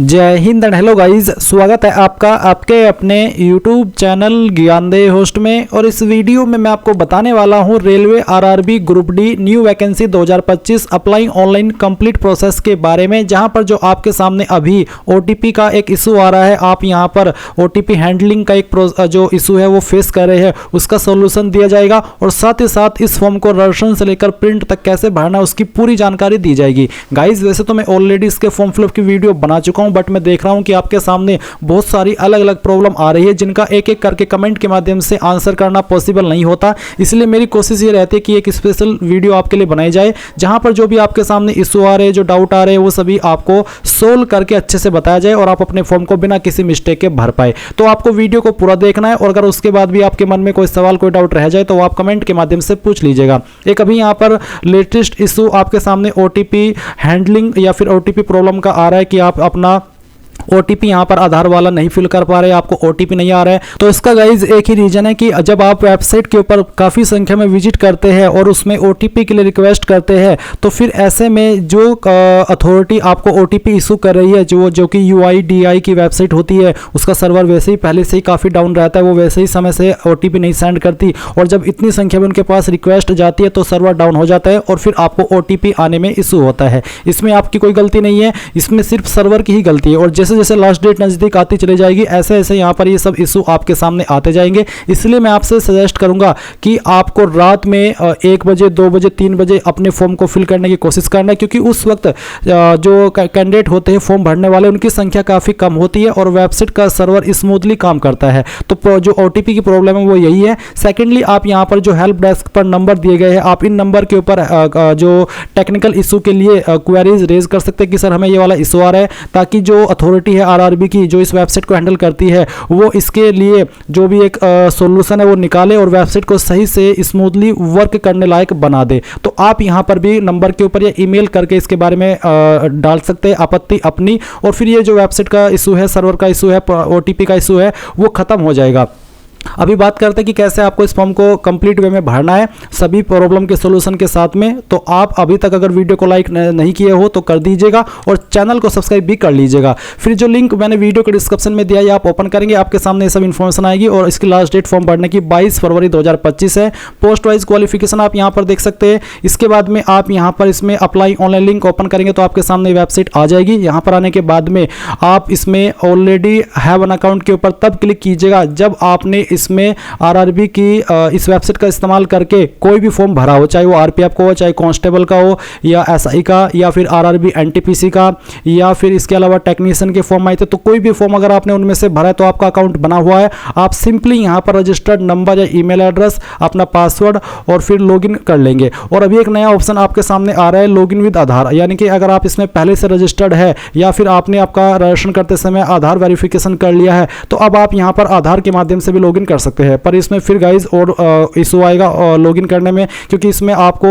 जय Hind and hello guys, स्वागत है आपका आपके अपने YouTube चैनल ज्ञानदेह होस्ट में। और इस वीडियो में मैं आपको बताने वाला हूं railway RRB group D new vacancy 2025 apply online complete process के बारे में, जहां पर जो आपके सामने अभी OTP का एक इशू आ रहा है। आप यहां पर OTP हैंडलिंग का एक जो इशू है वो फेस कर रहे हैं, उसका सोल्यूशन दिया जाएगा। और साथ ही साथ इस फॉर्म को रजिस्ट्रेशन से लेकर प्रिंट तक कैसे भरना है उसकी पूरी जानकारी दी जाएगी। गाइज वैसे तो मैं ऑलरेडी इसके फॉर्म फिलअप की वीडियो बना चुका हूं, बट मैं देख रहा हूं कि आपके सामने बहुत सारी अलग अलग प्रॉब्लम आ रही है, जिनका एक एक करके कमेंट के माध्यम से आंसर करना पॉसिबल नहीं होता। इसलिए मेरी कोशिश ये रहती है कि एक स्पेशल वीडियो आपके लिए बनाई जाए, जहां पर जो भी आपके सामने इशू आ रहे हैं, जो डाउट आ रहे हैं, वो सभी आपको सोल्व करके अच्छे से बताया जाए और आप अपने फॉर्म को बिना किसी मिस्टेक के भर पाए। तो आपको वीडियो को पूरा देखना है, और अगर उसके बाद भी आपके मन में कोई सवाल कोई डाउट रह जाए तो आप कमेंट के माध्यम से पूछ लीजिएगा। एक अभी यहाँ पर लेटेस्ट इशू आपके सामने OTP हैंडलिंग या फिर OTP प्रॉब्लम का आ रहा है कि आप अपना OTP यहाँ पर आधार वाला नहीं फिल कर पा रहे, आपको OTP नहीं आ रहा है। तो इसका गाइज एक ही रीजन है कि जब आप वेबसाइट के ऊपर काफ़ी संख्या में विजिट करते हैं और उसमें OTP के लिए रिक्वेस्ट करते हैं, तो फिर ऐसे में जो अथॉरिटी आपको OTP इशू कर रही है, जो कि UIDAI की वेबसाइट होती है, उसका सर्वर वैसे ही पहले से ही काफ़ी डाउन रहता है, वो वैसे ही समय से OTP नहीं सेंड करती। और जब इतनी संख्या में उनके पास रिक्वेस्ट जाती है तो सर्वर डाउन हो जाता है और फिर आपको OTP आने में इशू होता है। इसमें आपकी कोई गलती नहीं है, इसमें सिर्फ सर्वर की ही गलती है। और जैसे जैसे लास्ट डेट नज़दीक आती चली जाएगी, ऐसे ऐसे यहाँ पर ये सब इशू आपके सामने आते जाएंगे। इसलिए मैं आपसे सजेस्ट करूंगा कि आपको रात में 1 बजे 2 बजे 3 बजे अपने फॉर्म को फिल करने की कोशिश करना है, क्योंकि उस वक्त जो कैंडिडेट होते हैं फॉर्म भरने वाले, उनकी संख्या काफ़ी कम होती है और वेबसाइट का सर्वर स्मूथली काम करता है। तो जो OTP की प्रॉब्लम है वो यही है। सेकेंडली, आप यहाँ पर जो हेल्प डेस्क पर नंबर दिए गए हैं, आप इन नंबर के ऊपर जो टेक्निकल इशू के लिए क्वेरीज रेज कर सकते हैं कि सर हमें ये वाला इशू आ रहा है, ताकि जो अथॉरिटी है आरआरबी की, जो इस वेबसाइट को हैंडल करती है, वो इसके लिए जो भी एक सॉल्यूशन है वो निकाले और वेबसाइट को सही से स्मूथली वर्क करने लायक बना दे। तो आप यहाँ पर भी नंबर के ऊपर या ईमेल करके इसके बारे में डाल सकते हैं आपत्ति अपनी, और फिर ये जो वेबसाइट का इशू है, सर्वर का इशू है, OTP का इशू है, वो खत्म हो जाएगा। अभी बात करते हैं कि कैसे आपको इस फॉर्म को कंप्लीट वे में भरना है, सभी प्रॉब्लम के सॉल्यूशन के साथ में। तो आप अभी तक अगर वीडियो को लाइक नहीं किए हो तो कर दीजिएगा और चैनल को सब्सक्राइब भी कर लीजिएगा। फिर जो लिंक मैंने वीडियो के डिस्क्रिप्शन में दिया है, आप ओपन करेंगे, आपके सामने ये सब इन्फॉर्मेशन आएगी। और इसकी लास्ट डेट फॉर्म भरने की 22 फरवरी 2025 है। पोस्ट वाइज क्वालिफिकेशन आप यहाँ पर देख सकते हैं। इसके बाद में आप यहाँ पर इसमें अप्लाई ऑनलाइन लिंक ओपन करेंगे तो आपके सामने वेबसाइट आ जाएगी। यहाँ पर आने के बाद में आप इसमें ऑलरेडी हैव एन अकाउंट के ऊपर तब क्लिक कीजिएगा जब आपने इसमें आरआरबी की इस वेबसाइट का इस्तेमाल करके कोई भी फॉर्म भरा हो, चाहे वो RPF का हो, चाहे कांस्टेबल का हो, या SI का, या फिर आरआरबी NTPC का, या फिर इसके अलावा टेक्नीशियन के फॉर्म आए थे। तो कोई भी फॉर्म अगर आपने उनमें से भरा है तो आपका अकाउंट बना हुआ है। आप सिंपली यहाँ पर रजिस्टर्ड नंबर या ईमेल एड्रेस, अपना पासवर्ड और फिर लॉगिन कर लेंगे। और अभी एक नया ऑप्शन आपके सामने आ रहा है, लॉगिन विद आधार, यानी कि अगर आप इसमें पहले से रजिस्टर्ड है या फिर आपने आपका रजिस्ट्रेशन करते समय आधार वेरिफिकेशन कर लिया है, तो अब आप यहाँ पर आधार के माध्यम से भी लॉगिन कर सकते हैं। पर इसमें फिर गाइज और इशू आएगा लॉगिन करने में, क्योंकि इसमें आपको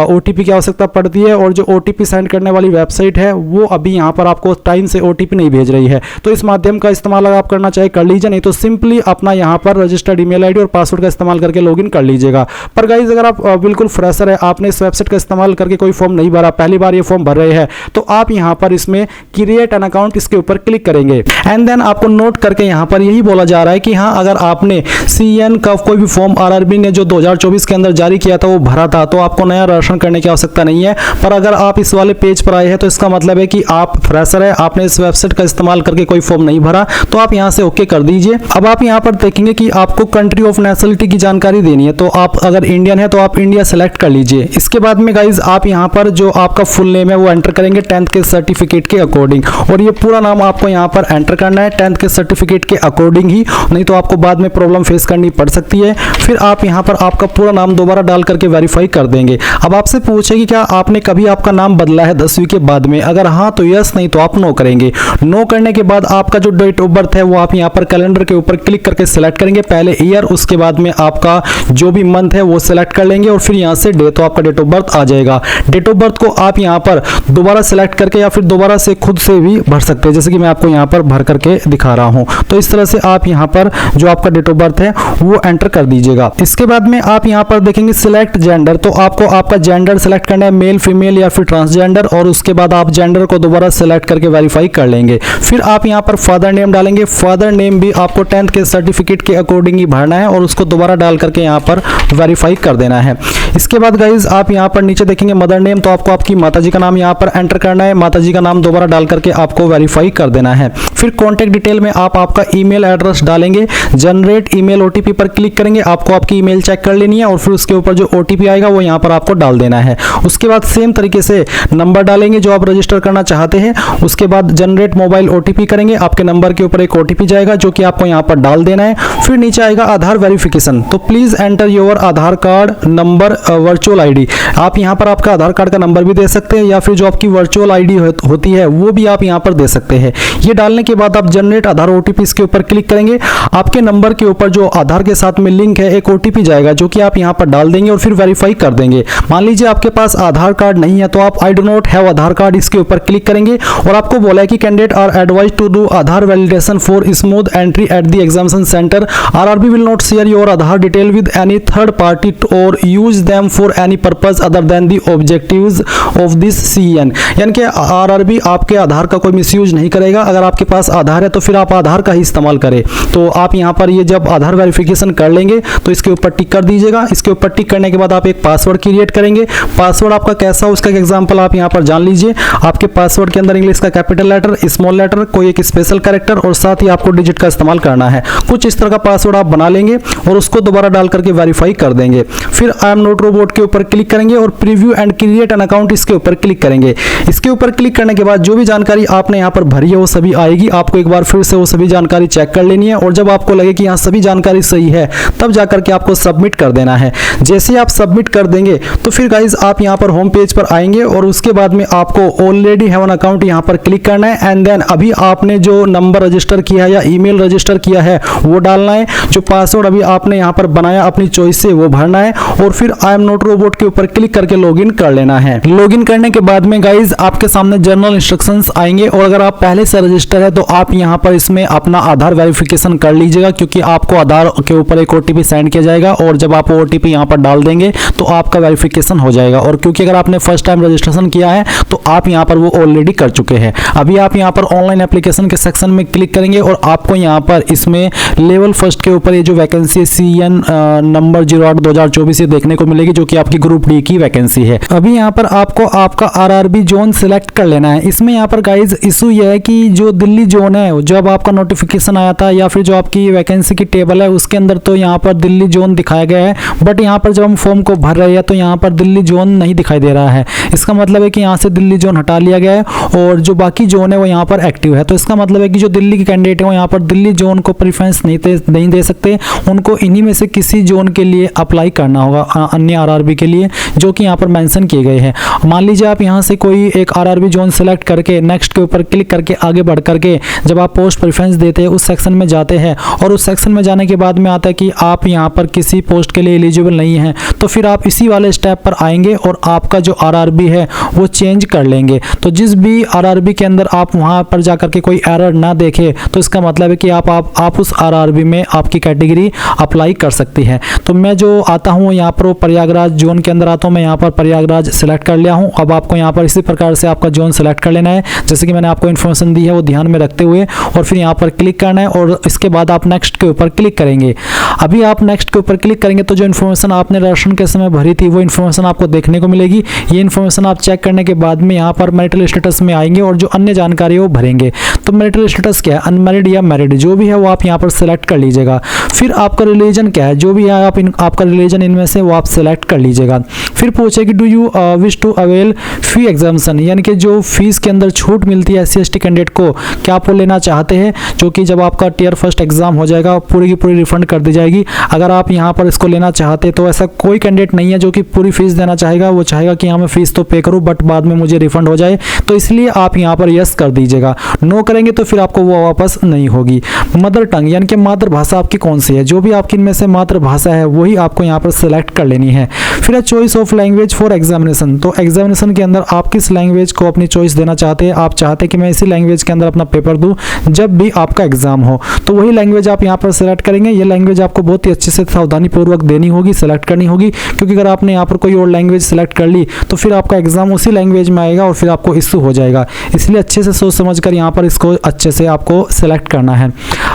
OTP की आवश्यकता पड़ती है और जो OTP सेंड करने वाली वेबसाइट है वो अभी यहाँ पर आपको टाइम से OTP नहीं भेज रही है। तो इस माध्यम का इस्तेमाल अगर आप करना चाहे कर लीजिए, नहीं तो सिंपली अपना यहाँ पर रजिस्टर्ड ईमेल ID और पासवर्ड का इस्तेमाल करके लॉगिन कर लीजिएगा। पर गाइज अगर आप बिल्कुल फ्रेशर है, आपने इस वेबसाइट का इस्तेमाल करके कोई फॉर्म नहीं भरा, पहली बार ये फॉर्म भर रहे हैं, तो आप यहाँ पर इसमें क्रिएट एन अकाउंट इसके ऊपर क्लिक करेंगे। एंड देन आपको नोट करके यहाँ पर यही बोला जा रहा है कि हाँ, अगर आपने CN का कोई भी फॉर्म आरआरबी ने जो 2024 के अंदर जारी किया था वो भरा था, तो आपको नया रजिस्ट्रेशन करने की आवश्यकता नहीं है। पर अगर आप इस वाले पेज पर आए हैं तो इसका मतलब है कि आप फ्रेशर है, आपने इस वेबसाइट का इस्तेमाल करके कोई फॉर्म नहीं भरा, तो आप यहां से ओके कर दीजिए। अब आप यहां पर देखेंगे कि आपको कंट्री ऑफ नेशनलिटी की जानकारी देनी है, तो आप अगर इंडियन है तो आप इंडिया सेलेक्ट कर लीजिए। इसके बाद में गाइज आप यहां पर जो आपका फुल नेम है वो एंटर करेंगे 10th के सर्टिफिकेट के अकॉर्डिंग, और ये पूरा नाम आपको यहां पर एंटर करना है 10th के सर्टिफिकेट के अकॉर्डिंग ही, नहीं तो आपको बाद में प्रॉब्लम फेस करनी पड़ सकती है। फिर आप यहाँ पर आपका पूरा नाम दोबारा डाल करके वेरीफाई कर देंगे। अब आपसे पूछे कि क्या आपने कभी आपका नाम बदला है 10वीं के बाद में, अगर हाँ तो यस, नहीं तो आप नो करेंगे। नो करने के बाद आपका जो डेट ऑफ बर्थ है वो आप यहाँ पर कैलेंडर के ऊपर क्लिक करके सिलेक्ट करेंगे, पहले ईयर, उसके बाद में आपका जो भी मंथ है वो सिलेक्ट कर लेंगे और फिर यहाँ से डे, तो आपका डेट ऑफ बर्थ आ जाएगा। डेट ऑफ बर्थ को आप यहाँ पर दोबारा सिलेक्ट करके या फिर दोबारा से खुद से भी भर सकते हैं, जैसे कि मैं आपको यहाँ पर भर करके दिखा रहा हूँ। तो इस तरह से आप यहाँ पर जो आपका डेट ऑफ ऑफ बर्थ है वो एंटर कर दीजिएगा। इसके बाद में आप यहाँ पर देखेंगे सिलेक्ट जेंडर, तो आपको आपका जेंडर सेलेक्ट करना है, मेल फीमेल या फिर ट्रांसजेंडर, और उसके बाद आप जेंडर को दोबारा सेलेक्ट करके वेरीफाई कर लेंगे। फिर आप यहाँ पर फादर नेम डालेंगे। फादर नेम भी आपको 10th के सर्टिफिकेट के अकॉर्डिंग ही भरना है और उसको दोबारा डाल करके यहाँ पर वेरीफाई कर देना है। इसके बाद गाइज आप यहाँ पर नीचे देखेंगे मदर नेम, तो आपको आपकी माताजी का नाम यहाँ पर एंटर करना है। माताजी का नाम दोबारा डाल करके आपको वेरीफाई कर देना है। फिर कॉन्टैक्ट डिटेल में आप आपका ईमेल एड्रेस डालेंगे, जनरेट ईमेल ओटीपी पर क्लिक करेंगे। आपको आपकी ईमेल चेक कर लेनी है और फिर उसके ऊपर जो ओटीपी आएगा वो यहाँ पर आपको डाल देना है। उसके बाद सेम तरीके से नंबर डालेंगे जो आप रजिस्टर करना चाहते हैं। उसके बाद जनरेट मोबाइल ओटीपी करेंगे, आपके नंबर के ऊपर एक ओटीपी जाएगा जो कि आपको यहाँ पर डाल देना है। फिर नीचे आएगा आधार वेरिफिकेशन, तो please enter your Aadhaar card number virtual ID. आप यहाँ पर आपका आधार कार्ड का नंबर भी दे सकते हैं या फिर जो आपकी वर्चुअल आईडी होती है वो भी आप यहाँ पर दे सकते हैं। ये डालने के बाद आप जनरेट आधार ओटीपी इसके ऊपर क्लिक करेंगे। आपके नंबर के ऊपर जो आधार के साथ में लिंक है एक ओटीपी जाएगा जो कि आप यहाँ पर डाल देंगे और फिर वेरीफाई कर देंगे। मान लीजिए आपके पास आधार कार्ड नहीं है तो आप I do not have Aadhaar card इसके ऊपर क्लिक करेंगे और आपको बोला है कि candidate are advised to do Aadhaar validation for smooth entry at the examination centre. RRB will not share your Aadhaar detail with any third party और use them for any purpose other than the objectives of this CEN. यानी कि RRB आपके आधार का कोई misuse नहीं करेगा। अगर आपके पास आधार है तो फिर आप आधार का ही इस्तेमाल करें। तो आप यहाँ पर ये जब आधार वेरिफिकेशन कर लेंगे तो इसके ऊपर टिक कर दीजिएगा। इसके ऊपर टिक करने के बाद आप एक पासवर्ड क्रिएट करेंगे। पासवर्ड आपका कैसा हो उसका एग्जांपल आप यहाँ पर जान लीजिए। आपके पासवर्ड के अंदर इंग्लिश का कैपिटल लेटर, स्मॉल लेटर, कोई एक स्पेशल कैरेक्टर और साथ ही आपको डिजिट का इस्तेमाल करना है। कुछ इस तरह का पासवर्ड आप बना लेंगे और उसको दोबारा डाल करके वेरीफाई कर देंगे। फिर आई एम नॉट रोबोट के ऊपर क्लिक करेंगे और preview and create an account इसके ऊपर क्लिक करेंगे। इसके ऊपर क्लिक करने के बाद जो भी जानकारी आपने यहाँ पर भरी है वो सभी आएगी। आपको एक बार फिर से वो सभी जानकारी चेक कर लेनी है और जब आपको लगे कि यहाँ सभी जानकारी सही है तब जाकर के आपको सबमिट कर देना है। जैसे आप सबमिट कर देंगे तो फिर गाइज आप यहाँ पर होम पेज पर आएंगे और उसके बाद में आपको ऑलरेडी हैव एन अकाउंट यहाँ पर क्लिक करना है एंड देन अभी आपने जो नंबर रजिस्टर किया है या ईमेल रजिस्टर किया है वो डालना है। जो पासवर्ड अभी आपने यहाँ पर बनाया अपनी चॉइस से वो भरना है और फिर आई एम नॉट रोबोट के ऊपर क्लिक करके लॉगिन कर लेना है। लॉगिन करने के बाद में गाइज आपके सामने जनरल इंस्ट्रक्शंस आएंगे और अगर आप पहले से रजिस्टर है तो आप यहाँ पर इसमें अपना आधार वेरिफिकेशन कर लीजिएगा क्योंकि आपको आधार के ऊपर एक ओटीपी सेंड किया जाएगा और जब आप ओटीपी यहाँ पर डाल देंगे तो आपका वेरिफिकेशन हो जाएगा। और क्योंकि अगर आपने फर्स्ट टाइम रजिस्ट्रेशन किया है तो आप यहाँ पर वो ऑलरेडी कर चुके हैं। अभी आप यहाँ पर ऑनलाइन एप्लीकेशन के सेक्शन में क्लिक करेंगे और आपको यहाँ पर इसमें लेवल फर्स्ट के ऊपर ये जो वैकेंसी है CN नंबर 08/2024 ये देखने को मिलेगी जो कि आपकी ग्रुप डी की वैकेंसी है। अभी यहाँ पर आपको आपका आरआरबी जोन सिलेक्ट कर लेना है। इसमें यहाँ पर गाइज इशू ये है कि जो दिल्ली जोन है जब आपका नोटिफिकेशन आया था या फिर जो आपकी वैकेंसी की टेबल है उसके अंदर तो यहाँ पर दिल्ली जोन दिखाया गया है, बट यहाँ पर जब हम फॉर्म को भर रहे हैं तो यहाँ पर दिल्ली जोन नहीं दिखाई दे रहा है। इसका मतलब है कि यहाँ से दिल्ली जोन हटा लिया गया है और जो बाकी जोन है वो यहाँ पर एक्टिव है। तो इसका मतलब है कि जो दिल्ली के कैंडिडेट है वो यहाँ पर दिल्ली जोन को प्रेफरेंस नहीं दे सकते, उनको इन्हीं में से किसी जोन के लिए अप्लाई करना होगा अन्य आरआरबी के लिए जो कि यहाँ पर मेंशन किए गए हैं। मान लीजिए आप यहाँ से कोई एक आरआरबी जोन सेलेक्ट करके नेक्स्ट के ऊपर क्लिक करके आगे बढ़ करके जब आप पोस्ट प्रेफरेंस देते हैं उस सेक्शन में जाते हैं और उस सेक्शन में जाने के बाद में आता है कि आप यहाँ पर किसी पोस्ट के लिए एलिजिबल नहीं है, तो फिर आप इसी वाले स्टेप पर आएंगे और आपका जो आरआरबी है वो चेंज कर लेंगे। तो जिस भी आरआरबी के अंदर आप वहाँ पर जाकर के कोई एरर ना देखे तो इसका मतलब है कि आप उस आरआरबी में आपकी कैटेगरी अप्लाई कर सकती है। तो मैं जो आता हूँ यहाँ पर प्रयागराज जोन के अंदर आता हूँ, मैं यहाँ पर प्रयागराज सेलेक्ट कर लिया हूँ। अब आपको यहाँ पर इसी प्रकार से आपका जोन सेलेक्ट कर लेना है जैसे कि मैंने आपको इन्फॉर्मेशन दी है वो ध्यान में रखते हुए, और फिर यहाँ पर क्लिक करना है और इसके बाद आप नेक्स्ट के ऊपर क्लिक करेंगे। अभी आप नेक्स्ट के ऊपर क्लिक करेंगे तो जो इन्फॉर्मेशन आपने राशन के समय भरी थी वो इन्फॉर्मेशन आपको देखने को मिलेगी। ये इन्फॉर्मेशन आप चेक करने के बाद में यहाँ पर मैरिटल स्टेटस में आएंगे और जो अन्य जानकारी है वो भरेंगे। तो मैरिटल स्टेटस क्या है, अनमैरिड या मैरिड जो भी है वो आप यहाँ पर सेलेक्ट कर लीजिएगा। फिर आपका रिलीजन क्या है, जो भी है आपका रिलीजन इनमें से वो आप सेलेक्ट कर लीजिएगा। फिर पूछे कि do you wish to avail fee exemption, यानी कि जो फीस के अंदर छूट मिलती है SC/ST कैंडिडेट को, क्या आप वो लेना चाहते हैं, जो कि जब आपका टियर फर्स्ट एग्जाम हो जाएगा पूरी की पूरी रिफंड कर दी जाएगी। अगर आप यहाँ पर इसको लेना चाहते तो ऐसा कोई कैंडिडेट नहीं है जो कि पूरी फीस देना चाहेगा, वो चाहेगा कि हाँ मैं फीस तो पे करूँ बट बाद में मुझे रिफंड हो जाए, तो इसलिए आप यहाँ पर यस कर दीजिएगा। नो करेंगे तो फिर आपको वो वापस नहीं होगी। मदर टंग यानी कि मातृभाषा आपकी कौन सी है, जो भी आपकी इनमें से मातृभाषा है वही आपको यहाँ पर सेलेक्ट कर लेनी है। फिर choice of language for examination, तो एग्जामिनेशन के अंदर आप किस लैंग्वेज को अपनी चॉइस देना चाहते हैं। आप चाहते हैं कि मैं इसी लैंग्वेज के अंदर अपना पेपर दूं जब भी आपका एग्जाम हो, तो वही लैंग्वेज आप यहाँ पर सेलेक्ट करेंगे। ये लैंग्वेज आपको बहुत ही अच्छे से सावधानी पूर्वक देनी होगी, सेलेक्ट करनी होगी, क्योंकि अगर आपने यहाँ पर कोई और लैंग्वेज सेलेक्ट कर ली तो फिर आपका एग्जाम उसी लैंग्वेज में आएगा और फिर आपको इश्यू हो जाएगा। इसलिए अच्छे से सोच समझ कर यहाँ पर इसको अच्छे से आपको सेलेक्ट करना है।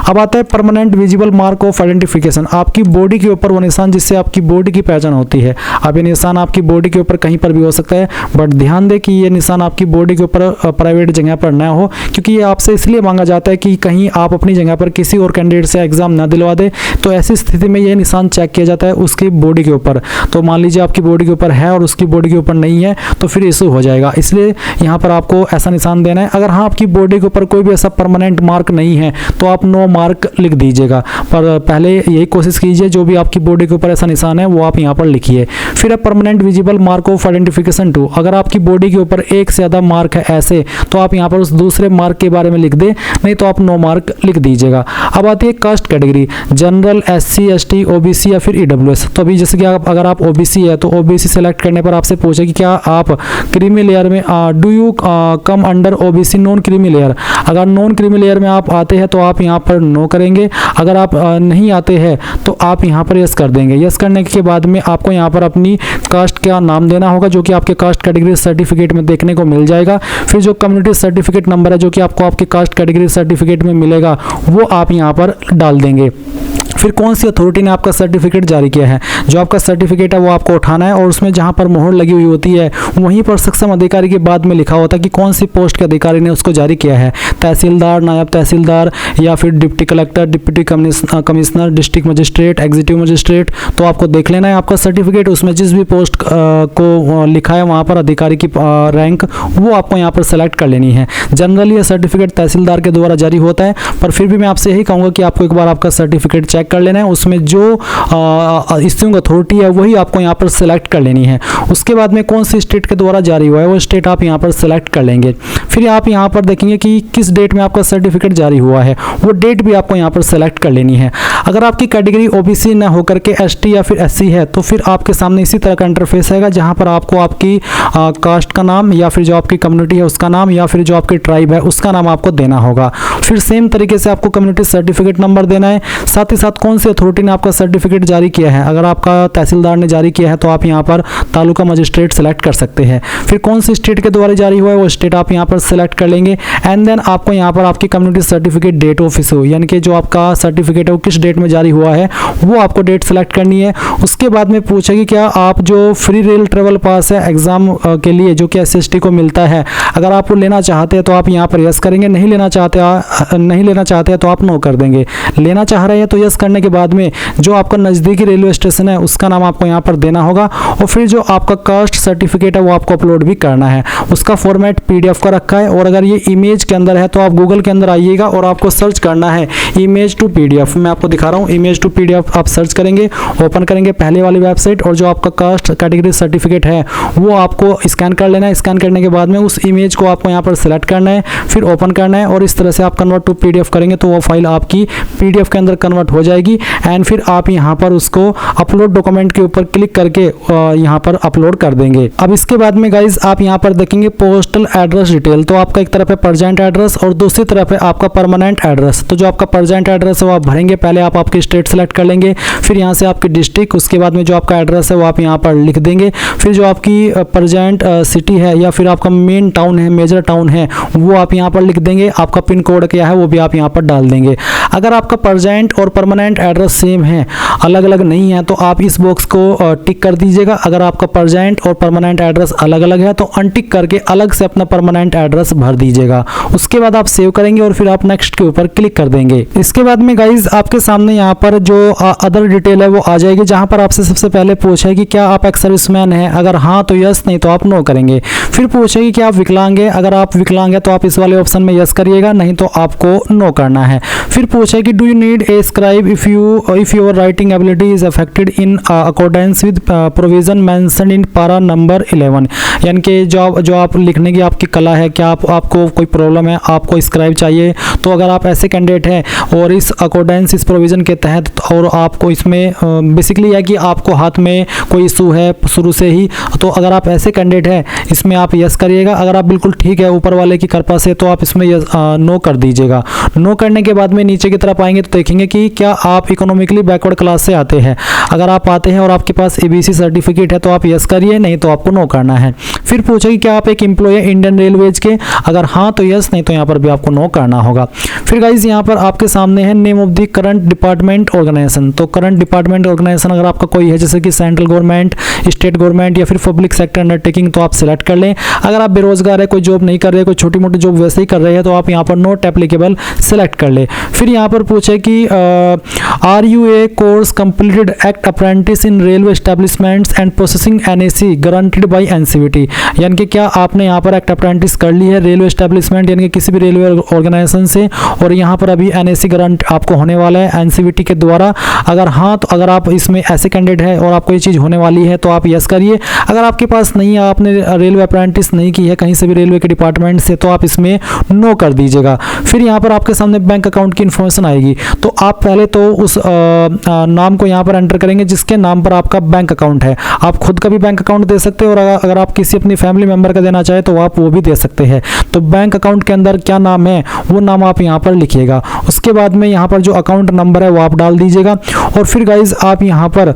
अब आता है permanent visible mark of identification. आपकी बॉडी के ऊपर वो निशान जिससे आपकी बॉडी की पहचान होती है। अब ये निशान आपकी बॉडी के ऊपर कहीं पर भी हो सकता है, बट ध्यान दें कि ये निशान आपकी बॉडी के ऊपर प्राइवेट जगह पर न हो, क्योंकि ये आपसे इसलिए मांगा जाता है कि कहीं आप अपनी जगह पर किसी और कैंडिडेट से एग्जाम ना दिलवा दे। तो ऐसी स्थिति में ये निशान चेक किया जाता है उसकी बॉडी के ऊपर। तो मान लीजिए आपकी बॉडी के ऊपर है और उसकी बॉडी के ऊपर नहीं है तो फिर इशू हो जाएगा। इसलिए यहाँ पर आपको ऐसा निशान देना है। अगर हाँ आपकी बॉडी के ऊपर कोई भी ऐसा परमानेंट मार्क नहीं है तो आप नो मार्क लिख दीजिएगा, पर पहले यही कोशिश कीजिए जो भी आपकी बॉडी के ऊपर ऐसा निशान है वो आप यहाँ पर लिखिए। फिर है permanent visible mark of identification 2। अगर आपकी बॉडी के ऊपर एक से ज़्यादा मार्क है ऐसे, तो आप यहाँ पर उस दूसरे मार्क के बारे में लिख दें, नहीं तो आप नो मार्क लिख दीजिएगा। अब आती है caste category, general, SC, ST, OBC या फिर EWS। तो अभी जैसे कि अगर आप OBC है तो OBC सेलेक्ट करने पर आपसे पूछे कि क्या आप क्रीमी लेयर में do you come under OBC non creamy layer. अगर नॉन क्रीमी लेयर में आप आते हैं तो आप यहाँ पर नो करेंगे। अगर आप नहीं आते हैं तो आप यहाँ पर यस कर देंगे। यस करने के बाद में आपको यहाँ पर अपनी कास्ट का नाम देना होगा जो कि आपके कास्ट कैटेगरी सर्टिफिकेट में देखने को मिल जाएगा। फिर जो कम्युनिटी सर्टिफिकेट नंबर है जो कि आपको आपके कास्ट कैटेगरी सर्टिफिकेट में मिलेगा वो आप यहाँ पर डाल देंगे। फिर कौन सी अथॉरिटी ने आपका सर्टिफिकेट जारी किया है। जो आपका सर्टिफिकेट है वो आपको उठाना है और उसमें जहां पर मोहर लगी हुई होती है वहीं पर सक्षम अधिकारी के बाद में लिखा होता है कि कौन सी पोस्ट के अधिकारी ने उसको जारी किया है। तहसीलदार, नायब तहसीलदार या फिर deputy collector, deputy commissioner, district magistrate, executive magistrate. तो आपको देख लेना है आपका सर्टिफिकेट, उसमें जिस भी पोस्ट को लिखा है वहाँ पर अधिकारी की रैंक वो आपको यहाँ पर सेलेक्ट कर लेनी है। जनरली यह सर्टिफिकेट तहसीलदार के द्वारा जारी होता है, पर फिर भी मैं आपसे यही कहूँगा कि आपको एक बार आपका सर्टिफिकेट चेक कर लेना है। उसमें जो इश्यूइंग अथॉरिटी है वही आपको यहाँ पर सेलेक्ट कर लेनी है। उसके बाद में कौन सी स्टेट के द्वारा जारी हुआ है वो स्टेट आप यहाँ पर सेलेक्ट कर लेंगे। फिर आप यहाँ पर देखेंगे कि किस डेट में आपका सर्टिफिकेट जारी हुआ है, वो डेट भी आपको यहाँ पर सेलेक्ट कर लेनी है। अगर आपकी कैटेगरी OBC न होकर के ST या फिर SC है तो फिर आपके सामने इसी तरह का इंटरफेस आएगा जहाँ पर आपको आपकी कास्ट का नाम या फिर जो आपकी कम्युनिटी है उसका नाम या फिर जो आपकी ट्राइब है उसका नाम आपको देना होगा। फिर सेम तरीके से आपको कम्युनिटी सर्टिफिकेट नंबर देना है। साथ ही साथ कौन सी अथॉरिटी ने आपका सर्टिफिकेट जारी किया है। अगर आपका तहसीलदार ने जारी किया है तो आप यहाँ पर तालुका मजिस्ट्रेट सेलेक्ट कर सकते हैं। फिर कौन सी स्टेट के द्वारा जारी हुआ है वो स्टेट आप यहाँ पर सेलेक्ट कर लेंगे। एंड देन आपको यहाँ पर आपकी community certificate date of issue यानी कि जो आपका सर्टिफिकेट है वो किस डेट में जारी हुआ है वो आपको डेट सेलेक्ट करनी है। उसके बाद में पूछेगी क्या आप जो फ्री रेल ट्रेवल पास है एग्जाम के लिए जो कि SC/ST को मिलता है, अगर आप वो लेना चाहते हैं तो आप यहाँ पर यस करेंगे, नहीं लेना चाहते हैं तो आप नो कर देंगे। लेना चाह रहे हैं तो यस करने के बाद में जो आपका नज़दीकी रेलवे स्टेशन है उसका नाम आपको यहाँ पर देना होगा और फिर जो आपका कास्ट सर्टिफिकेट है वो आपको अपलोड भी करना है। उसका फॉर्मेट PDF का रखा है और अगर ये इमेज के अंदर है तो आप गूगल के अंदर आइएगा और आपको सर्च करना है इमेज टू PDF। मैं आपको दिखा रहा हूँ, इमेज टू PDF आप सर्च करेंगे, ओपन करेंगे पहले वाली वेबसाइट और जो आपका कास्ट कैटेगरी सर्टिफिकेट है वो आपको स्कैन कर लेना है। स्कैन करने के बाद में उस इमेज को आपको यहाँ पर सेलेक्ट करना है, फिर ओपन करना है और इस तरह से आप कन्वर्ट टू PDF करेंगे तो वो फाइल आपकी PDF के अंदर कन्वर्ट हो जाएगी। एंड फिर आप यहाँ पर उसको अपलोड डॉक्यूमेंट के ऊपर क्लिक करके यहाँ पर अपलोड कर देंगे। अब इसके बाद में गाइज आप यहाँ पर देखेंगे पोस्टल एड्रेस डिटेल। तो आपका एक तरफ है प्रेजेंट एड्रेस और दूसरी तरफ है आपका परमानेंट एड्रेस। तो जो आपका प्रेजेंट एड्रेस है वो आप भरेंगे, पहले आप आपकी स्टेट सेलेक्ट कर लेंगे, फिर यहाँ से आपकी डिस्ट्रिक्ट, उसके बाद में जो आपका एड्रेस है वो आप यहाँ पर लिख देंगे। फिर जो आपकी प्रेजेंट सिटी है या फिर आपका मेन टाउन है, मेजर टाउन है वो आप यहाँ पर लिख देंगे। आपका पिन कोड क्या है वो भी आप यहाँ पर डाल देंगे। अगर आपका प्रेजेंट और परमानेंट एड्रेस सेम है, अलग अलग नहीं है, तो आप इस बॉक्स को टिक कर दीजिएगा। अगर आपका प्रेजेंट और परमानेंट एड्रेस अलग अलग है तो अनटिक करके अलग से अपना परमानेंट एड्रेस भर दीजिएगा। उसके बाद आप सेव करेंगे और फिर आप नेक्स्ट के ऊपर क्लिक कर देंगे। इसके बाद में गाइज आपके सामने यहाँ पर जो अदर डिटेल है वो आ जाएगी, जहाँ पर आपसे सबसे पहले पूछेगी कि क्या आप एक्स सर्विसमैन हैं, अगर हाँ तो यस, नहीं तो आप नो करेंगे। फिर पूछेगी कि आप विकलांग हैं, अगर आप विकलांग हैं तो आप इस वाले ऑप्शन में यस करिएगा, नहीं तो आपको नो करना है। फिर पूछेगी do you need a scribe if your writing ability is affected in accordance with provision mentioned in para number 11, यानी कि जो आप लिखने की आपकी कला है, क्या आपको कोई प्रॉब्लम है, आपको स्क्राइब चाहिए। तो अगर आप ऐसे कैंडिडेट हैं और इस अकॉर्डेंस इस प्रोविज़न के तहत और आपको इसमें बेसिकली है कि आपको हाथ में कोई इशू है शुरू से ही, तो अगर आप ऐसे कैंडिडेट हैं इसमें आप यस करिएगा। अगर आप बिल्कुल ठीक है ऊपर वाले की कृपा से तो आप इसमें नो कर दीजिएगा। नो करने के बाद में नीचे की तरफ आएंगे तो देखेंगे कि क्या आप इकोनॉमिकली बैकवर्ड क्लास से आते हैं। अगर आप आते हैं और आपके पास एबीसी सर्टिफिकेट है तो आप यस करिए, नहीं तो आपको नो करना है। फिर पूछे कि क्या आप एक एम्प्लॉय है इंडियन रेलवेज के, अगर हाँ तो यस, नहीं तो यहाँ पर भी आपको नो करना होगा। फिर गाइज यहाँ पर आपके सामने है name of the current department organisation. तो करंट डिपार्टमेंट ऑर्गेनाइजेशन अगर आपका कोई है जैसे कि सेंट्रल गवर्नमेंट, स्टेट गवर्नमेंट या फिर पब्लिक सेक्टर अंडरटेकिंग, तो आप सिलेक्ट कर लें। अगर आप बेरोजगार है, कोई जॉब नहीं कर रहे, कोई छोटी मोटी जॉब वैसे ही कर रहे हैं, तो आप यहाँ पर नॉट एप्लीकेबल सिलेक्ट कर ले। फिर यहाँ पर पूछे कि are you a course completed act apprentice in railway establishments and processing NAC guaranteed by NCVT, यानी कि क्या आपने यहाँ पर एक्ट अप्रेंटिस कर ली है रेलवे एस्टेब्लिशमेंट यानी कि किसी भी रेलवे ऑर्गेनाइजेशन से, और यहाँ पर अभी एनएसी गारंट आपको होने वाला है एनसीवीटी के द्वारा। अगर हाँ तो अगर आप इसमें ऐसे कैंडिडेट है और आपको ये चीज़ होने वाली है तो आप यस करिए। अगर आपके पास नहीं है, आपने रेलवे अप्रेंटिस नहीं की है कहीं से भी रेलवे के डिपार्टमेंट से, तो आप इसमें नो कर दीजिएगा। फिर यहाँ पर आपके सामने बैंक अकाउंट की इन्फॉर्मेशन आएगी, तो आप पहले तो उस नाम को यहाँ पर एंटर करेंगे जिसके नाम पर आपका बैंक अकाउंट है। आप खुद का भी बैंक अकाउंट दे सकते हैं और अगर आप किसी अपनी फैमिली मेंबर का देना चाहे तो आप वो भी दे सकते हैं। तो बैंक अकाउंट के अंदर क्या नाम है वो नाम आप यहाँ पर लिखिएगा। उसके बाद में यहाँ पर जो अकाउंट नंबर है वो आप डाल दीजिएगा, और फिर गाइज आप यहाँ पर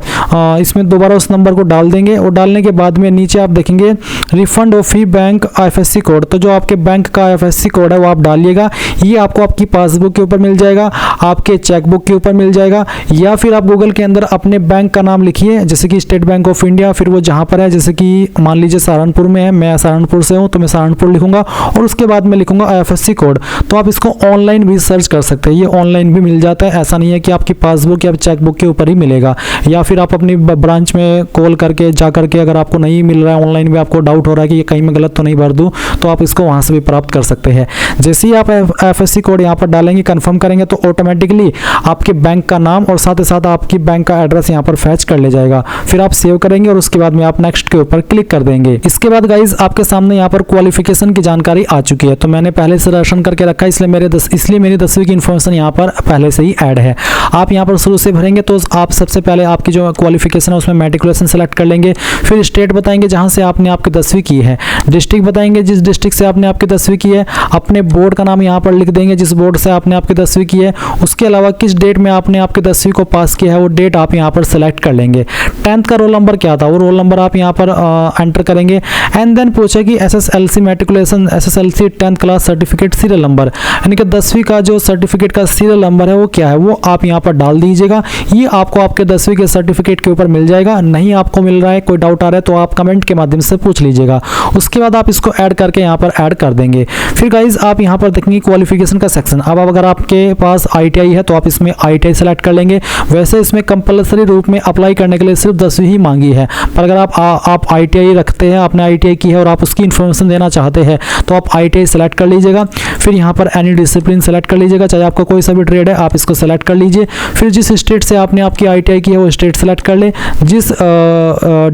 इसमें दोबारा उस नंबर को डाल देंगे, और डालने के बाद में नीचे आप देखेंगे refund of fee bank IFSC code. तो जो आपके बैंक का आईएफएससी कोड है वो आप डालिएगा। ये आपको आपकी पासबुक के ऊपर मिल जाएगा, आपके चेकबुक के ऊपर मिल जाएगा, या फिर आप गूगल के अंदर अपने बैंक का नाम लिखिए जैसे कि स्टेट बैंक ऑफ इंडिया, फिर वो जहाँ पर है, जैसे कि मान लीजिए सहारनपुर में है, मैं सहारनपुर से हूँ तो मैं सहारनपुर लिखूंगा, और उसके बाद मैं लिखूंगा आईएफएससी कोड। तो आप इसको ऑनलाइन भी सर्च कर सकते हैं, ये ऑनलाइन भी मिल जाता है। ऐसा नहीं है कि आपकी पासबुक या चेकबुक के ऊपर ही मिलेगा, या फिर आप अपनी ब्रांच में कॉल करके जा करके अगर आपको नहीं मिल रहा है ऑनलाइन भी, आपको डाउट हो रहा है कि ये कहीं मैं गलत तो नहीं भर दूं, तो आप इसको वहां से भी प्राप्त कर सकते हैं। जैसे ही आप आईएफएससी कोड यहाँ पर डालेंगे, कंफर्म करेंगे, तो ऑटोमेटिकली आपके बैंक का नाम और साथ ही साथ आपकी बैंक का एड्रेस यहाँ पर फैच कर ले जाएगा। फिर आप सेव करेंगे और उसके बाद में आप नेक्स्ट के ऊपर क्लिक कर देंगे। इसके बाद गाइज आपके सामने यहाँ पर क्वालिफिकेशन की जानकारी आ चुकी है। तो मैंने पहले से राशन करके रखा है, इसलिए मेरी 10वीं की इन्फॉर्मेशन यहाँ पर पहले से ही ऐड है। आप यहाँ पर शुरू से भरेंगे तो आप सबसे पहले आपकी जो क्वालिफिकेशन है उसमें मैट्रिकुलेशन सेलेक्ट कर लेंगे। फिर स्टेट बताएंगे जहाँ से आपने आपकी 10वीं की है, डिस्ट्रिक्ट बताएंगे जिस डिस्ट्रिक्ट से आपने आपकी 10वीं की है, अपने बोर्ड का नाम यहाँ पर लिख देंगे जिस बोर्ड से आपने आपकी 10वीं की है, उसके अलावा किस डेट में आपने आपकी 10वीं को पास किया है वो डेट आप यहाँ पर सेलेक्ट कर लेंगे। 10th का रोल नंबर क्या था वो रोल नंबर आप यहाँ पर एंटर करेंगे। एंड देन पूछे कि SSLC matriculation, SSLC 10th class certificate serial number, यानी कि 10वीं का जो सर्टिफिकेट का सीरियल नंबर है वो क्या है वो आप यहाँ पर डाल दीजिएगा। ये आपको आपके 10वीं के सर्टिफिकेट के ऊपर मिल जाएगा। नहीं आपको मिल रहा है, कोई डाउट आ रहा है तो आप कमेंट के माध्यम से पूछ लीजिएगा। उसके बाद आप इसको ऐड करके यहाँ पर ऐड कर देंगे। फिर गाइज आप यहाँ पर देखेंगे क्वालिफिकेशन का सेक्शन। अब अगर आपके पास आईटीआई है तो आप इसमें आईटीआई सेलेक्ट कर लेंगे। वैसे इसमें कंपलसरी रूप में अप्लाई करने के लिए सिर्फ 10वीं ही मांगी है, पर अगर आप आईटीआई रखते हैं, आपने आईटीआई की है और आप उसकी इन्फॉर्मेशन देना चाहते हैं तो आप आईटीआई सेलेक्ट कर लीजिएगा। फिर यहाँ पर एनी डिसिप्लिन सेलेक्ट कर लीजिएगा, चाहे आपका कोई सा भी ट्रेड है आप इसको सेलेक्ट कर लीजिए। फिर जिस स्टेट से आपने आपकी आईटीआई की है वो स्टेट सेलेक्ट कर ले, जिस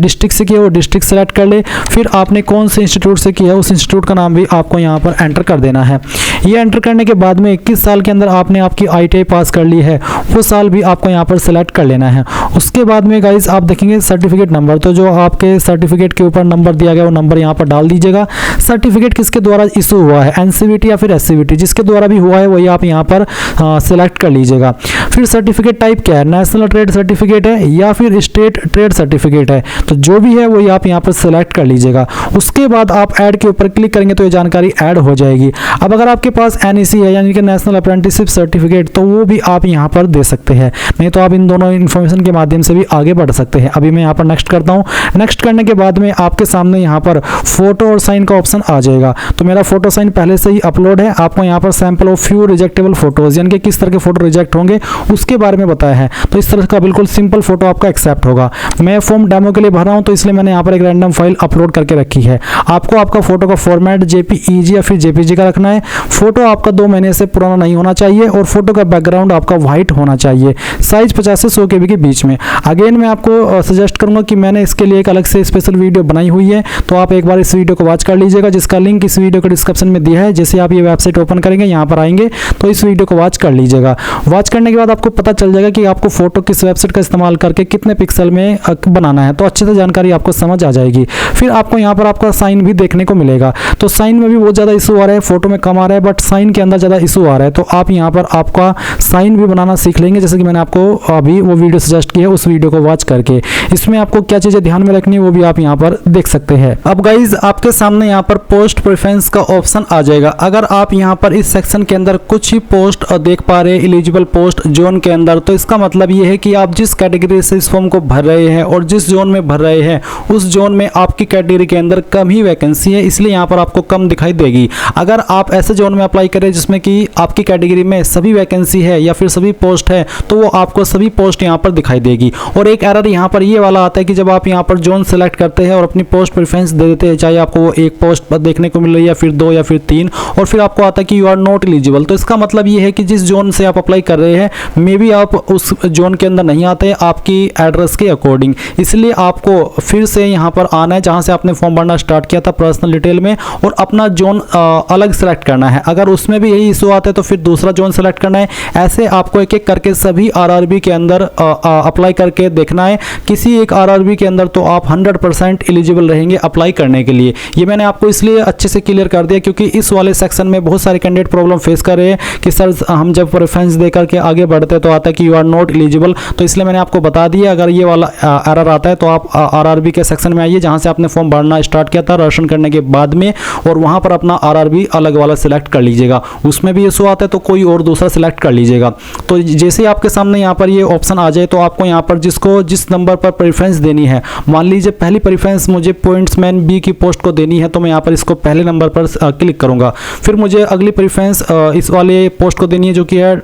डिस्ट्रिक्ट से की है वो डिस्ट्रिक्ट सेलेक्ट कर ले। फिर आपने कौन से इंस्टीट्यूट से किया है उस इंस्टीट्यूट का नाम भी आपको यहाँ पर एंटर कर देना है। ये एंटर करने के बाद में 21 साल के अंदर आपने आपकी आईटीआई पास कर ली है वो साल भी आपको यहाँ पर सेलेक्ट कर लेना है। उसके बाद में गाइज आप देखेंगे सर्टिफिकेट नंबर, तो जो आपके सर्टिफिकेट के ऊपर नंबर दिया गया वो नंबर यहाँ पर डाल दीजिएगा। सर्टिफिकेट किसके द्वारा इशू हुआ है, एनसीवीटी या फिर एससीवीटी, जिसके द्वारा भी हुआ है वही आप यहाँ पर सिलेक्ट कर लीजिएगा। फिर सर्टिफिकेट टाइप क्या है, नेशनल ट्रेड सर्टिफिकेट है या फिर स्टेट ट्रेड सर्टिफिकेट है, तो जो भी है वही आप यहाँ पर सिलेक्ट कर लीजिएगा। उसके बाद आप ऐड के ऊपर क्लिक करेंगे तो ये जानकारी ऐड हो जाएगी। अब अगर आपके पास एनईसी है यानी कि नेशनल अप्रेंटिसशिप सर्टिफिकेट, तो वो भी आप यहाँ पर दे सकते हैं, नहीं तो आप इन दोनों इन्फॉर्मेशन के माध्यम से भी आगे बढ़ सकते हैं। अभी मैं यहाँ पर नेक्स्ट करता हूँ। नेक्स्ट करने के बाद में आपके सामने यहाँ पर फोटो और साइन का ऑप्शन आ जाएगा। तो मेरा फोटो साइन पहले से ही अपलोड है, आपको यहाँ पर सैंपल ऑफ फ्यू रिजेक्टेबल फोटोज यानी कि किस तरह के फोटो रिजेक्ट होंगे उसके बारे में बताया है। तो इस तरह का बिल्कुल सिंपल फोटो आपका एक्सेप्ट होगा। मैं फॉर्म डेमो के लिए भर रहा हूँ तो इसलिए मैंने यहाँ पर एक रैंडम फाइल अपलोड करके रखी है। आपको आपका फोटो का फॉर्मेट जेपीईजी या फिर जेपीजी का रखना है। फोटो आपका 2 महीने से पुराना नहीं होना चाहिए और फोटो का बैकग्राउंड आपका व्हाइट होना चाहिए। साइज 50 से 100 KB के बीच में। अगेन मैं आपको सजेस्ट करूंगा कि मैंने इसके लिए एक अलग से स्पेशल वीडियो बनाई हुई है, तो आप एक बार इस वीडियो को वॉच कर लीजिएगा, जिसका लिंक इस वीडियो के डिस्क्रिप्शन में दिया है। जैसे आप ये वेबसाइट ओपन करेंगे, यहाँ पर आएंगे तो इस वीडियो को वॉच कर लीजिएगा। वॉच करने के बाद आपको पता चल जाएगा कि आपको फोटो किस वेबसाइट का इस्तेमाल करके कितने पिक्सल में बनाना है, तो अच्छे से जानकारी आपको समझ आ जाएगी। फिर आपको यहाँ पर आपका साइन भी देखने को मिलेगा। तो साइन में भी बहुत ज़्यादा इशू आ रहा है, फोटो में कम आ रहा है, बट साइन के अंदर ज़्यादा इशू आ रहा है। तो आप यहाँ पर आपका साइन भी बनाना सीख लेंगे, जैसे कि मैंने आपको अभी वो वीडियो सजेस्ट की है, उस वीडियो को वॉच करके। इसमें आपको क्या चीज़ें ध्यान में रखनी है वो भी आप यहाँ पर देख सकते हैं। अब गाइज आपके सामने यहाँ पर पोस्ट प्रेफरेंस का ऑप्शन आ जाएगा। अगर आप यहाँ पर इस सेक्शन के अंदर कुछ ही पोस्ट देख पा रहे हैं एलिजिबल पोस्ट जोन के अंदर, तो इसका मतलब ये है कि आप जिस कैटेगरी से इस फॉर्म को भर रहे हैं और जिस जोन में भर रहे हैं उस जोन में आपकी कैटेगरी के अंदर कम ही वैकेंसी है, इसलिए यहाँ पर आपको कम दिखाई देगी। अगर आप ऐसे जोन में अप्लाई करें जिसमें कि आपकी कैटेगरी में सभी वैकेंसी है या फिर सभी पोस्ट है, तो वो आपको सभी पोस्ट यहाँ पर दिखाई देगी। और एक एरर यहाँ पर ये वाला आता है कि जब आप यहाँ पर जोन सेलेक्ट करते हैं और अपनी पोस्ट प्रेफरेंस दे देते हैं, चाहे आपको वो एक पोस्ट देखने को मिल रही है या फिर 2 या फिर 3, और फिर आपको आता है कि यू आर नॉट एलिजिबल। तो इसका मतलब ये है कि जिस जोन से आप अप्लाई कर रहे हैं मे बी आप उस जोन के अंदर नहीं आते आपकी एड्रेस के अकॉर्डिंग, इसलिए आपको फिर से यहाँ पर आना है जहाँ से आपने फॉर्म भरना स्टार्ट किया था पर्सनल डिटेल में, और अपना जोन अलग सेलेक्ट करना है। अगर उसमें भी यही इशू आता है तो फिर दूसरा जोन सेलेक्ट करना है। ऐसे आपको एक एक करके सभी आरआरबी के अंदर अप्लाई करके देखना है। किसी एक आरआरबी के अंदर तो आप 100% एलिजिबल रहेंगे अप्लाई करने के लिए। ये मैंने आपको इसलिए अच्छे से क्लियर कर दिया क्योंकि इस वाले सेक्शन में बहुत सारे कैंडिडेट प्रॉब्लम फेस कर रहे हैं कि सर हम जब प्रेफरेंस दे करके आगे बढ़ते तो आता है कि यू आर नॉट एलिजिबल। तो इसलिए मैंने आपको बता दिया, अगर ये वाला एरर आता है तो आप आरआरबी के सेक्शन में आइए जहाँ से आपने फॉर्म भरना स्टार्ट किया था रजिस्ट्रेशन करने के बाद में, और वहाँ पर अपना आरआरबी अलग वाला सिलेक्ट कर लीजिएगा। उसमें भी इशू आता है तो कोई और दूसरा सिलेक्ट कर लीजिएगा। तो जैसे आपके सामने यहाँ पर ये ऑप्शन आ जाए तो आपको यहाँ पर जिस नंबर पर प्रेफरेंस देनी है, मान लीजिए पहली प्रेफरेंस मुझे पॉइंट्समैन बी की पोस्ट को देनी है, तो मैं यहाँ पर इसको पहले नंबर पर क्लिक करूँगा। फिर मुझे अगली प्रेफरेंस इस वाले पोस्ट को देनी है जो कि है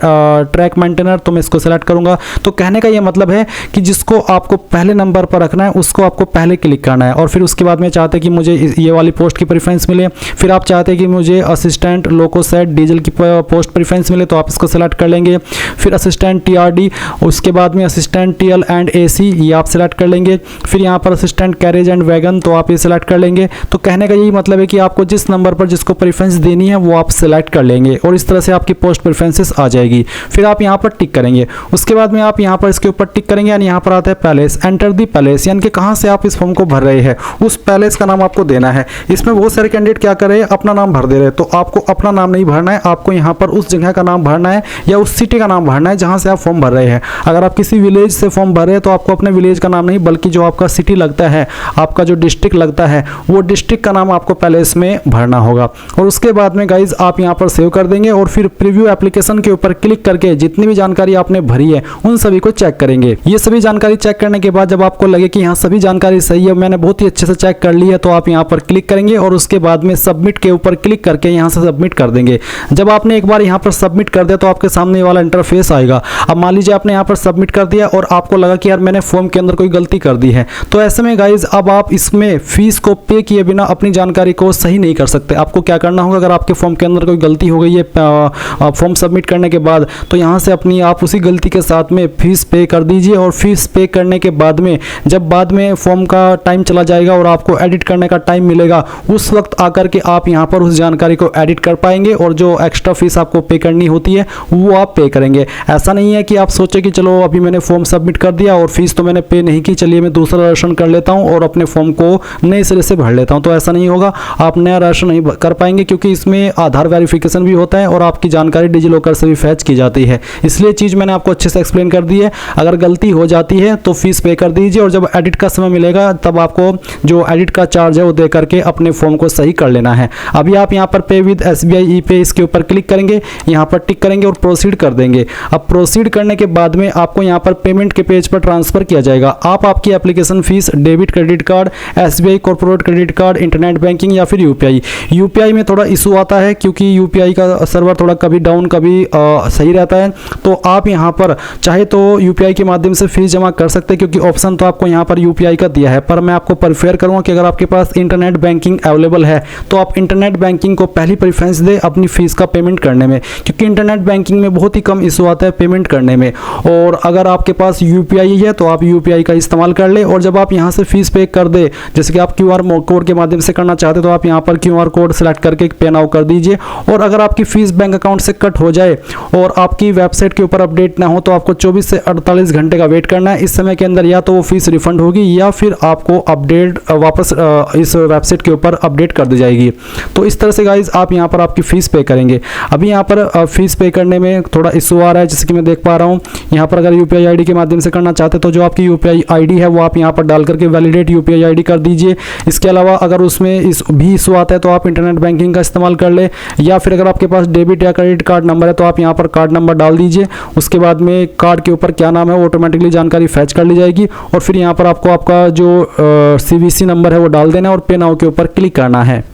ट्रैक मेंटेनर, तो मैं इसको सेलेक्ट करूँगा। तो कहने का ये मतलब है कि जिसको आपको पहले नंबर पर रखना है उसको आपको पहले क्लिक करना है, और फिर उसके बाद में चाहते हैं कि मुझे ये वाली पोस्ट की प्रेफरेंस मिले। फिर आप चाहते हैं कि मुझे असिस्टेंट लोकोसेट डीजल की पोस्ट प्रेफरेंस मिले, तो आप इसको सेलेक्ट कर लेंगे। फिर असिस्टेंट टीआरडी, उसके बाद में असिस्टेंट टीएल एंड एसी, ये आप सेलेक्ट कर लेंगे। फिर यहाँ पर असिस्टेंट कैरेज एंड वैगन, तो आप ये सेलेक्ट कर लेंगे। तो कहने का यही मतलब है कि आपको जिस नंबर पर जिसको प्रेफरेंस देनी है वो आप सेलेक्ट कर लेंगे, और इस तरह से आपकी पोस्ट प्रेफरेंसेस आ जाएगी। फिर आप यहाँ पर टिक करेंगे। उसके बाद में आप यहाँ पर इसके ऊपर टिक करेंगे, यानी यहाँ पर आता है पैलेस, एंटर दी पैलेस, यानी कि कहाँ से आप इस फॉर्म को भर रहे हैं उस पैलेस का नाम आपको देना है। इसमें बहुत सारे कैंडिडेट क्या कर रहे हैं, अपना नाम भर दे रहे हैं, तो आपको अपना नाम नहीं भरना है, आपको यहाँ पर उस जगह का नाम भरना है या उस सिटी का नाम भरना है जहाँ से आप फॉर्म भर रहे हैं। अगर आप किसी विलेज से फॉर्म भर रहे हैं तो आपको अपने विलेज का नाम नहीं, बल्कि जो आपका सिटी लगता है, आपका जो डिस्ट्रिक्ट लगता है, वो डिस्ट्रिक्ट का नाम आपको पहले इसमें भरना होगा। और उसके बाद में गाइज आप यहाँ पर सेव कर देंगे, और फिर प्रीव्यू एप्लीकेशन के ऊपर क्लिक करके जितनी भी जानकारी आपने भरी है उन सभी को चेक करेंगे। ये सभी जानकारी चेक करने के बाद जब आपको लगे कि यहाँ सभी जानकारी सही है, मैंने बहुत ही अच्छे से चेक कर ली है, तो आप यहाँ पर क्लिक करेंगे और उसके बाद में सबमिट के ऊपर क्लिक करके यहाँ से सबमिट कर देंगे। जब आपने एक बार यहाँ पर सबमिट कर दिया तो आपके सामने वाला इंटरफेस आएगा। अब मान लीजिए आपने यहाँ पर सबमिट कर दिया और आपको लगा कि यार मैंने फॉर्म के अंदर कोई गलती कर दी है, तो ऐसे में गाइज अब आप इसमें फीस को पे किए बिना अपनी जानकारी को सही नहीं कर सकते। आपको क्या करना होगा, अगर आपके फॉर्म के अंदर कोई गलती हो गई है फॉर्म सबमिट करने के बाद, तो यहाँ से अपनी आप उसी गलती के साथ में फीस पे कर दीजिए। और फीस पे करने के बाद में जब बाद में फॉर्म का टाइम चला जाएगा और आपको एडिट करने का टाइम मिलेगा, उस वक्त आकर के आप यहाँ पर उस जानकारी को एडिट कर पाएंगे, और जो एक्स्ट्रा फीस आपको पे करनी होती है वो आप पे करेंगे। ऐसा नहीं है कि आप सोचे कि चलो अभी मैंने फॉर्म सबमिट कर दिया और फीस तो मैंने पे नहीं की, चलिए मैं दूसरा रजिस्ट्रेशन कर लेता हूँ और अपने फॉर्म को नए सिरे से भर लेता हूँ। तो ऐसा नहीं होगा, आप नया रजिस्ट्रेशन नहीं कर पाएंगे, क्योंकि इसमें आधार वेरिफिकेशन भी होता है और आपकी जानकारी डिजिलॉकर से भी फैच की जाती है। इसलिए चीज़ मैंने आपको अच्छे से एक्सप्लेन कर दी है। अगर गलती हो जाती है तो फीस पे कर दीजिए, और जब एडिट का समय मिलेगा तब आपको जो एडिट का चार्ज है वो दे करके अपने फॉर्म को सही कर लेना है। अभी आप यहाँ पर पे विद SBI ई पे इसके ऊपर क्लिक करेंगे, यहाँ पर टिक करेंगे और प्रोसीड कर देंगे। अब प्रोसीड करने के बाद में आपको यहाँ पर पेमेंट के पेज पर ट्रांसफर किया जाएगा। आप आपकी application fees debit credit card, SBI corporate credit card, internet banking या फिर यूपीआई में थोड़ा इशू आता है क्योंकि यूपीआई का सर्वर थोड़ा कभी डाउन कभी सही रहता है। तो आप यहाँ पर चाहे तो यूपीआई के माध्यम से फीस जमा कर सकते हैं, क्योंकि ऑप्शन तो आपको यहाँ पर यूपीआई का दिया है। पर मैं आपको प्रेफर करूँगा कि अगर आपके पास इंटरनेट बैंकिंग अवेलेबल है तो आप इंटरनेट बैंकिंग को पहली प्रेफरेंस दें अपनी फीस का पेमेंट करने में, क्योंकि इंटरनेट बैंकिंग में बहुत ही कम इशू आता है पेमेंट करने में। और अगर आपके पास यूपीआई है तो आप यूपीआई का इस्तेमाल कर ले, और जब आप यहाँ से फीस पे कर दे, जैसे कि आप क्यूआर कोड के माध्यम से करना चाहते तो आप यहाँ पर क्यूआर कोड सेलेक्ट करके पे नाउ कर दीजिए। दीजिए। और अगर आपकी फ़ीस बैंक अकाउंट से कट हो जाए और आपकी वेबसाइट के ऊपर अपडेट ना हो तो आपको 24 से 48 घंटे का वेट करना है। इस समय के अंदर या तो वो फीस रिफंड होगी या फिर आपको अपडेट वापस इस वेबसाइट के ऊपर अपडेट कर दी जाएगी। तो इस तरह से गाइज आप यहाँ पर आपकी फ़ीस पे करेंगे। अभी यहाँ पर फ़ीस पे करने में थोड़ा इशू आ रहा है, जैसे कि मैं देख पा रहा हूँ। यहाँ पर अगर यूपीआई आईडी के माध्यम से करना चाहते तो जो आपकी यूपीआई आईडी है वो आप यहाँ पर डाल करके वैलिडेट यूपीआई आईडी कर दीजिए। इसके अलावा अगर उसमें भी इशू आता है तो आप इंटरनेट बैंकिंग का इस्तेमाल कर ले, या फिर अगर आपके पास डेबिट या क्रेडिट कार्ड नंबर है तो आप यहाँ पर कार्ड नंबर डाल दीजिए। उसके बाद में कार्ड के ऊपर क्या नाम है वो ऑटोमेटिकली जानकारी फैच कर ली जाएगी और फिर यहाँ पर आपको आपका जो सीवीसी नंबर है वो डाल देना है और पे नाउ के ऊपर क्लिक करना है।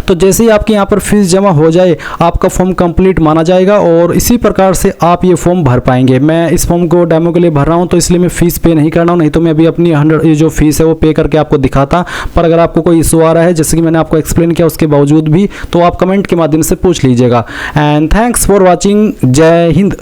तो जैसे ही आपके यहाँ पर फीस जमा हो जाए आपका फॉर्म कंप्लीट माना जाएगा और इसी प्रकार से आप ये फॉर्म भर पाएंगे। मैं इस फॉर्म को डेमो के लिए भर रहा हूँ तो इसलिए मैं फ़ीस पे नहीं कर रहा हूँ, नहीं तो मैं अभी अपनी 100 ये जो फीस है वो पे करके आपको दिखाता। पर अगर आपको कोई इशू आ रहा है जैसे कि मैंने आपको एक्सप्लेन किया उसके बावजूद भी, तो आप कमेंट के माध्यम से पूछ लीजिएगा। And thanks for watching. जय हिंद।